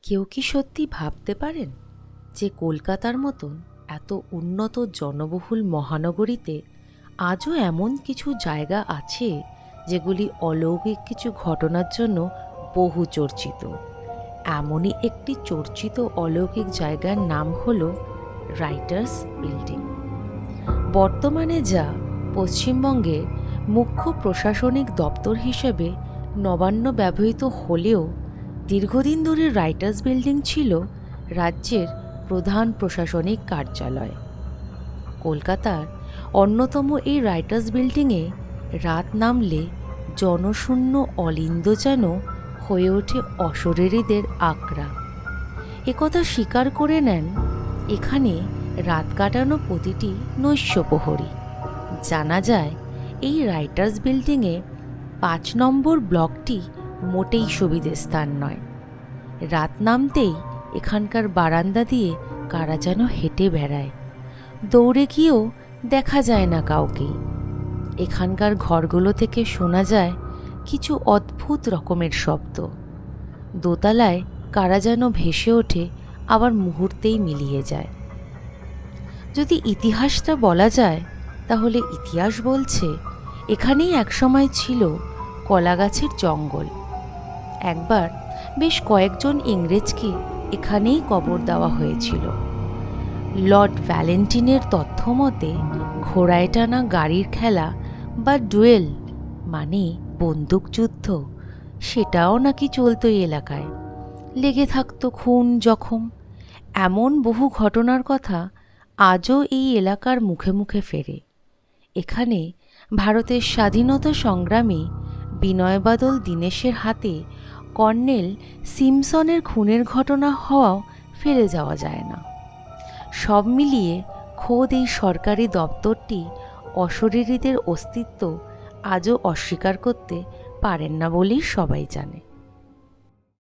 কেউ কি সত্যি ভাবতে পারেন যে কলকাতার মতন এত উন্নত জনবহুল মহানগরীতে আজও এমন কিছু জায়গা আছে যেগুলি অলৌকিক কিছু ঘটনার জন্য বহু চর্চিত? এমনই একটি চর্চিত অলৌকিক জায়গার নাম হল রাইটার্স বিল্ডিং। বর্তমানে যা পশ্চিমবঙ্গের মুখ্য প্রশাসনিক দপ্তর হিসেবে নবান্ন ব্যবহৃত হলেও দীর্ঘদিন ধরে রাইটার্স বিল্ডিং ছিল রাজ্যের প্রধান প্রশাসনিক কার্যালয়। কলকাতার অন্যতম এই রাইটার্স বিল্ডিংয়ে রাত নামলে জনশূন্য অলিন্দ যেন হয়ে ওঠে অশরীরীদের আঁকড়া। একথা স্বীকার করে নেন এখানে রাত কাটানো প্রতিটি নৈশপ্রহরী। জানা যায় এই রাইটার্স বিল্ডিংয়ে ৫ নম্বর ব্লকটি মোটেই সুবিধের স্থান নয়। রাত নামতেই এখানকার বারান্দা দিয়ে কারা যেন হেঁটে বেড়ায়, দৌড়ে গিয়েও দেখা যায় না কাউকেই। এখানকার ঘরগুলো থেকে শোনা যায় কিছু অদ্ভুত রকমের শব্দ। দোতলায় কারা যেন ভেসে ওঠে, আবার মুহূর্তেই মিলিয়ে যায়। যদি ইতিহাসটা বলা যায় তাহলে ইতিহাস বলছে এখানেই একসময় ছিল কলাগাছের জঙ্গল। একবার বেশ কয়েকজন ইংরেজকে এখানেই কবর দেওয়া হয়েছিল। লর্ড ভ্যালেন্টিনের তথ্য মতে ঘোড়ায় টানা গাড়ির খেলা বা ডুয়েল মানে বন্দুকযুদ্ধ, সেটাও নাকি চলতো এই এলাকায়। লেগে থাকতো খুন জখম। এমন বহু ঘটনার কথা আজও এই এলাকার মুখে মুখে ফেরে। এখানে ভারতের স্বাধীনতা সংগ্রামী বিনয়বাদল দীনেশের হাতে কর্নেল সিমসনের খুনের ঘটনা হওয়াও ফেলে যাওয়া যায় না। সব মিলিয়ে খোদ এই সরকারি দপ্তরটি অশরীরীদের অস্তিত্ব আজও অস্বীকার করতে পারেন না বলেই সবাই জানে।